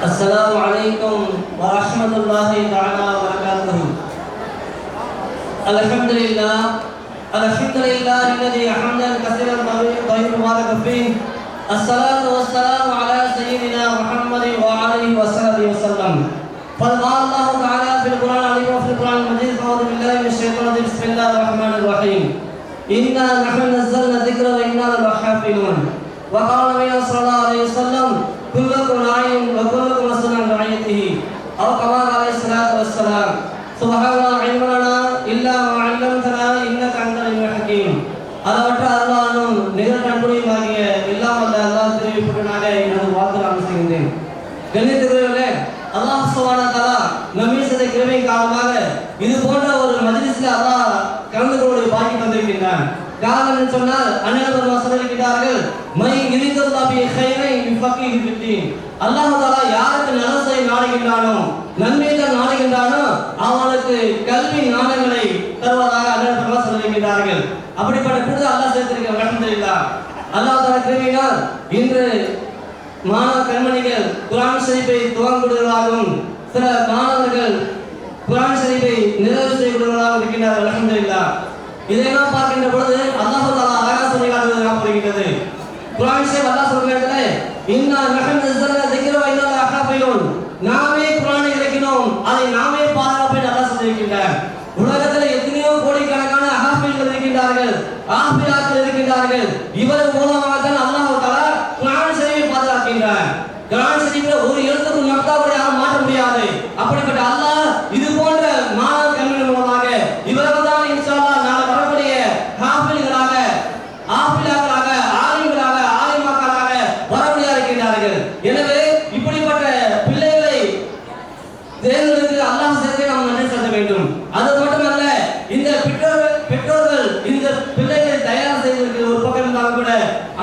السلام عليكم ورحمة الله تعالى وبركاته. الحمد لله الذي حمدا كثيرا طيبا مباركا فيه. الصلاة والسلام على سيدنا محمد وعلى آله وصحبه وسلم. قال الله تعالى في القرآن العظيم وفي القرآن المجيد: أعوذ بالله من الشيطان الرجيم، بسم الله الرحمن الرحيم. إنا نحن نزلنا الذكر وإنا له لحافظون. وقال النبي صلى الله عليه وسلم: كلكم راع وكلكم مسؤول عن رعيته. أو كما قال عليه الصلاة والسلام: سبحان الله علم لنا إلا ما علمتنا إنك أنت العليم الحكيم. அளவற்ற அருளாளனும் நிகழ் நண்புடையுமாகிய எல்லாம் வல்ல அல்லாஹ் தெரிவிப்பட்டனாக எனது வாக்குறுதி செய்கின்றேன். கண்ணியத்திற்குரியவர்களே, அல்லாஹ் சுப்ஹானஹு வ தஆலா நம்மை செய்த கிருபையின் காரணமாக இது போன்ற ஒரு மஜ்லிஸில் அல்லாஹ் கலந்து கொள்வதை பாக்கி தந்திருக்கின்றான். காரணம் என்று சொன்னால் அண்ணன் பெருமாள் சொல்லியிருக்கிறார்கள்: மை யுரிதுல்லாஹு பிஹி கைரன் யுஃபக்கிஹு ஃபித்தீன். அல்லாஹ் தஆலா யாருக்கு நல்லது செய்ய நாடுகின்றானோ, நன்மையை நாடுகின்றானோ அவனுக்கு கல்வி ஞானங்களை தருவதாக அண்ணன் பெருமாள் சொல்லியிருக்கிறார்கள். அப்படிப்பட்ட கூடுதல் அல்லாஹ் சேர்த்திருக்கிறார். அல்ஹம்துலில்லாஹ். அல்லாஹ் தஆலா கிருபையினால் இன்று மாணவ கண்மணிகள் குர்ஆன் ஷரீஃபை துவங்குவதாகவும் சில மாணவர்கள் குர்ஆன் ஷரீஃபை நிறைவு செய்வதாகவும் இருக்கின்றார்கள். அல்ஹம்துலில்லாஹ். இதையெல்லாம் பார்க்கின்ற பொழுது அல்லாஹ் தஆலா அழகாக சொல்லி காட்டுவது நாம் புரிகின்றது. குர்ஆன் ஷரீஃப் அல்லாஹ் சொல்கிறார்களே: இன்னா நஹ்னு நஸல்னா திக்ர வ இன்னா லஹு ஹாஃபிலூன். நாமே குர்ஆனை இறக்கினோம், அதை நாமே பாதுகாப்பேன் அல்லாஹ் சொல்லியிருக்கிறார். உலகத்தில் எத்தனையோ கோடிக்கணக்கான ஹாஃபில்கள் இருக்கின்றார்கள், ஹாஃபிலாக்கள் இருக்கின்றார்கள். இவர் மூலமாக தான் அல்லாஹ் தஆலா குர்ஆன் ஷரீஃபை பாதுகாக்கின்றார். குர்ஆன் ஷரீஃபில் ஒரு எழுத்துக்கு நக்தாவை யாரும் மாற்ற முடியாது. அப்படிப்பட்ட அல்லாஹ் இது போன்ற மாணவ கண்மணி மூலமாக இவர்கள் தான் இன்ஷா அல்லாஹ் நாளை வரக்கூடிய ஹாஃபில்களாக, ஹாஃபிலாக்களாக, ஆலிம்களாக, ஆலிமாக்களாக வரக்கூடியா இருக்கின்றார்கள். எனவே இப்படிப்பட்ட பிள்ளைகளை தேர்ந்தெடுத்து அல்லாஹ் சேர்த்து நாம் நன்றி செலுத்த வேண்டும். அது மட்டுமல்ல, இந்த பெற்றோர்கள் இந்த பிள்ளைகளை தயார் செய்வதற்கு ஒரு பக்கம் இருந்தாலும் கூட,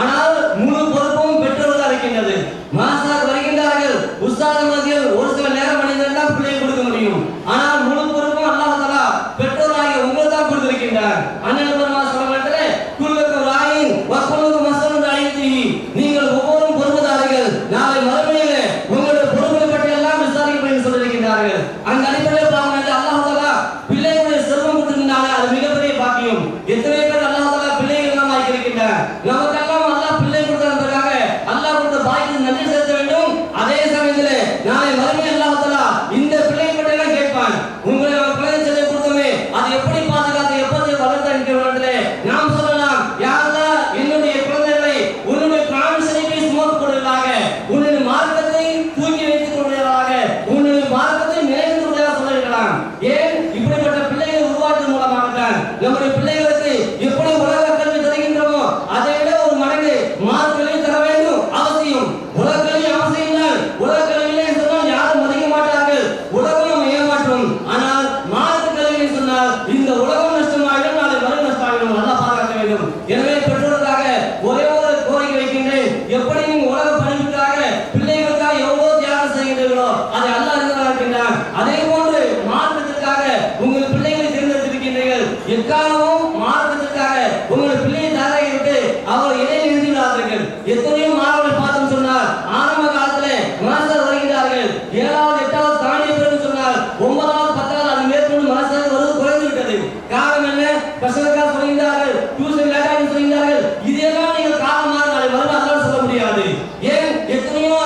ஆனால் முழு பொறுப்பும் பெற்றோர்கள் இருக்கின்றது. மாஸ்டர் வருகின்றார்கள், உஸ்தாதுமார்கள் ஒரு சில நேரம் மனிதர்கள் பிள்ளையை கொடுக்க முடியும். ஆனால் முழு பொறுப்பும் அல்லாஹ் தஆலா பெற்றோராகிய உங்களுக்கு தான் கொடுத்திருக்கின்றார். அண்ணன் பெருமாள் சொல்றாங்களே: குல்லுக்கும் ராயின் வ குல்லுக்கும் மஸ்ஊலுன் அன் ரஅய்யத்திஹி. நீங்கள் ஒவ்வொருவரும் பொறுப்புதாரிகள், நாளை மறுமையிலே உங்களுடைய பொறுப்பை பற்றி எல்லாம் விசாரிக்கப்படும் என்று சொல்லியிருக்கிறார்கள். அந்த அடிப்படையில் பாருங்கள், அல்லாஹ் தஆலா பிள்ளைகளுடைய செல்வம் கொடுத்திருந்தாலே அது மிகப்பெரிய பாக்கியம். எத்தனை பேர் அல்லாஹ் தஆலா பிள்ளைகள் எல்லாம் ஆக்கியிருக்கின்றார். நமக்கெல்லாம் அல்லாஹ் பிள்ளை கொடுத்ததற்காக அல்லாஹ் கொடுத்த பாக்கியத்தை நன்றி செலுத்த வேண்டும். அதே சமயத்திலே நாளை மறுமையில் அல்லாஹ் தஆலா இந்த பிள்ளை பற்றி எல்லாம் கேட்பான். உங்களை நாம் பிள்ளை செல்வம் கொடுத்தோமே, அது எப்படி பாதுகாத்து எப்படி வளர்த்த என்கிறவர்களே நாம் சொல்லலாம்: யா அல்லாஹ், என்னுடைய குழந்தைகளை உன்னுடைய குர்ஆன் ஷரீஃபை சுமப்பவர்களாக, உன்னுடைய மார்க்கத்தை தூக்கி வைத்துக் கொள்வதாக, உன்னுடைய மார்க்கத்தை நினைத்து கொள்வதாக சொல்லிருக்கலாம். ஏன் இப்படிப்பட்ட பிள்ளைகளை உருவாக்குவதன் மூலமாக தான் நம்முடைய பிள்ளைகளுக்கு எப்படி உலக கல்வி தருகின்றோமோ அதை விட ஒரு மடங்கு மார்க்க கல்வி தர வேண்டும் அவசியம். உலக கல்வி அவசியம் தான். உலக கல்வியிலே சொன்னால் யாரும் மதிக்க மாட்டார்கள், உலகம் ஏமாற்றும். ஆனால் மார்க்க கல்வி சொன்னால் இந்த உலகம் நஷ்டமாகிடும், நாளை மறு நஷ்டமாகிடும். நல்லா பாதுகாக்க வேண்டும். எனவே பெற்றோருக்காக ஒரே ஒரு கோரிக்கை வைக்கின்றேன்: எப்படி நீங்கள் உலக படிப்புக்காக பிள்ளைகளுக்காக எவ்வளவு தியாகம் செய்கின்றீர்களோ அதை அல்லாஹ் இருக்கின்றான். அதே போன்று மார்க்கத்திற்காக உங்கள் பிள்ளைகளை தேர்ந்தெடுத்திருக்கின்றீர்கள். எக்காலமும் மார்க்கத்திற்காக உங்கள் பிள்ளையை தயாராகி விட்டு அவர் இடையில் இருந்து விடாதீர்கள். எத்தனையோ மாணவர்கள் பார்த்தோம் சொன்னால் ஆரம்ப காலத்திலே மாஸ்டர் வருகிறார்கள், 7வது 8வது தாண்டிய பிறகு சொன்னால் 9வது 10வது அது மேற்கொண்டு மாஸ்டர் வருவது குறைந்து விட்டது. காரணம் என்ன? பசங்களுக்காக சொல்கிறார்கள், டியூஷன் லேட்டாக சொல்கிறார்கள். இதெல்லாம் நீங்கள் காரணமாக நாளை வரும் அதெல்லாம் சொல்ல முடியாது. ஏன்? எத்தனையோ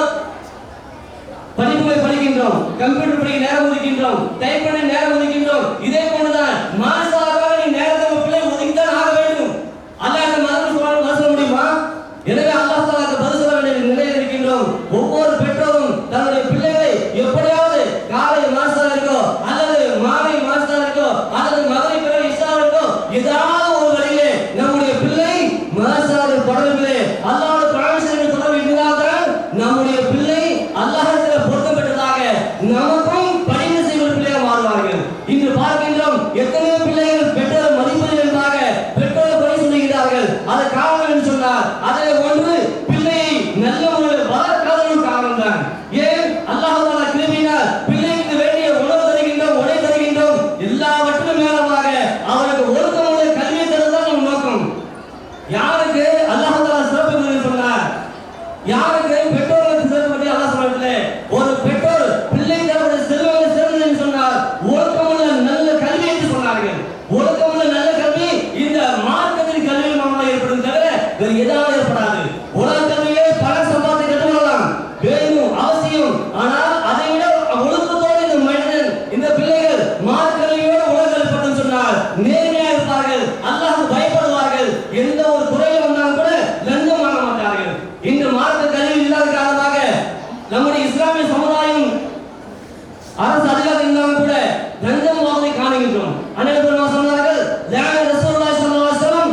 படிப்புகளை படிக்கின்றோம், கம்ப்யூட்டர் படிக்க நேரம் ஒதுக்கின்றோம், டைப் பண்ண நேரம் ஒதுக்கின்றோம். இதே போன்றுதான் மாஸ்டராக நீ நேரத்தை பிள்ளை ஒதுக்கித்தான் ஆக வேண்டும். அல்லாஹ் மறுபடியும் சொல்ல முடியுமா? எனவே அல்லாஹ் தஆலாக்கு பதில் சொல்ல வேண்டிய நிலையில் இருக்கின்றோம். ஒவ்வொரு பெற்றோரும் தன்னுடைய பிள்ளைகளை எப்படியாவது காலை மாஸ்டர் இருக்கோ அல்லது மாலை மாஸ்டர் இருக்கோ அல்லது மகனை பிறகு இஷா இருக்கோ ஏதாவது ஒரு வழியிலே நம்முடைய பிள்ளை மாஸ்டர் தொடர்பிலே அல்லாஹ்வுடைய குர்ஆன் ஷரீஃப் தொடர்பு இருந்தால்தான் நம்முடைய பிள்ளை அல்லாஹ்விடத்தில் பொருத்தப்பட்டதாக நமக்கும் படிப்பு செய்யும் பிள்ளையாக மாறுவார்கள். இன்று பார்க்கின்றோம் எத்தனையோ பிள்ளைகள் நம்முடைய இஸ்லாமிய சமுதாயம் அரசு அதிகாரம் இருந்தாலும் கூட லஞ்சம் வாங்குவதை காணுகின்றோம். அன்னைக்கு சொன்னார்கள் ரசூலுல்லாஹி ஸல்லல்லாஹு அலைஹி வஸல்லம்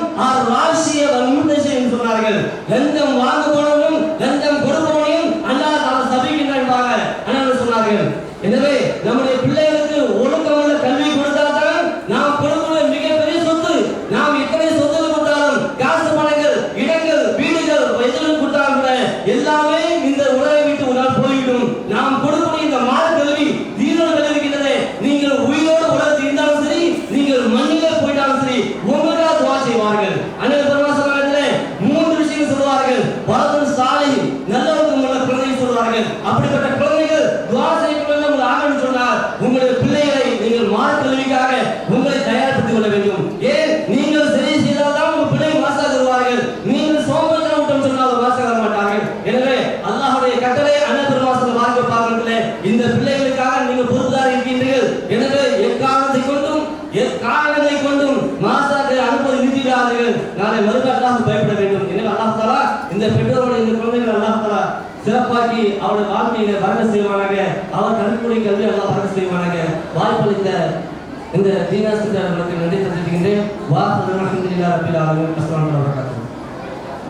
ராஷிய வல் முன்தஷி என்று சொன்னார்கள். லஞ்சம் வாங்குபவனும் லஞ்சம் கொடுப்பவனையும் அல்லாஹ் தஆலா சபிக்கின்றான் என்பதாக அன்னைக்கு சொன்னார்கள். எனவே நம்முடைய பிள்ளைகளுக்கு ஒழுக்கமுள்ள கல்வி கொடுத்தால்தான் நாம் கொடுக்கிற மிகப்பெரிய சொத்து. நாம் எத்தனை சொத்துகள் கொடுத்தாலும், காசு பணங்கள், இடங்கள், வீடுகள் எதுவும் கொடுத்தாலும் கூட எல்லாமே இந்த உலகை விட்டு ஒரு நாள் போய்விடும். நாம் கொடுக்கக்கூடிய இந்த மார்க்க கல்வி தீனோட கல்விக்கின்றதே, நீங்கள் உயிரோடு உலகத்தில் இருந்தாலும் சரி, நீங்கள் மண்ணிலே போயிட்டாலும் சரி, உங்களுக்காக துவா செய்வார்கள். அன்னைக்கு பெருமாசனத்திலே 3 விஷயங்கள் சொல்வார்கள். வலதுன் சாலிஹ், நல்லவர்கள் உள்ள குழந்தையை சொல்வார்கள். அப்படிப்பட்ட குழந்தைகள் துவா செய்யக்கூடிய ஆகணும் சொன்னார். உங்களுடைய பிள்ளைகளை நீங்கள் மார்க்க கல்விக்காக உங்களை தயார்படுத்திக் கொள்ள வேண்டும். ஏன் நீங்கள் சரி செய்தால்தான் உங்கள் பிள்ளை மாசாக வருவார்கள். நீங்கள் சோம்பேறித்தனம் விட்டோம் சொன்னால் மாசாக வர மாட்டார்கள். எனவே அல்லாஹ்வுடைய கட்டளை அன்னை பெருமாசன மார்க்க பாகத்திலே இந்த பிள்ளைகளுக்காக நீங்கள் பொறுப்புதார் இருக்கின்றீர்கள். எனவே எக்காரணத்தை கொண்டும் எக்காரணத்தை கொண்டும் மாசாக அனுப்பி நிறுத்திடாதீர்கள். நாளை மறுநாள் பயப்பட வேண்டும். எனவே அல்லாஹ் தஆலா இந்த பெற்றோருடைய இந்த குழந்தைகள் அல்லாஹ் தஆலா சிறப்பாக்கி அவருடைய வாழ்க்கையில வரக செய்வானாக. அவர் கல்விக்குரிய கல்வி அல்லாஹ் வரக செய்வானாக. வாய்ப்பளித்த இந்த தீனாசிரியர்களுக்கு நன்றி தெரிவிக்கின்றேன். வாஹ் அல்ஹம்துலில்லாஹி ரப்பில் ஆலமீன். அஸ்ஸலாமு அலைக்கும்.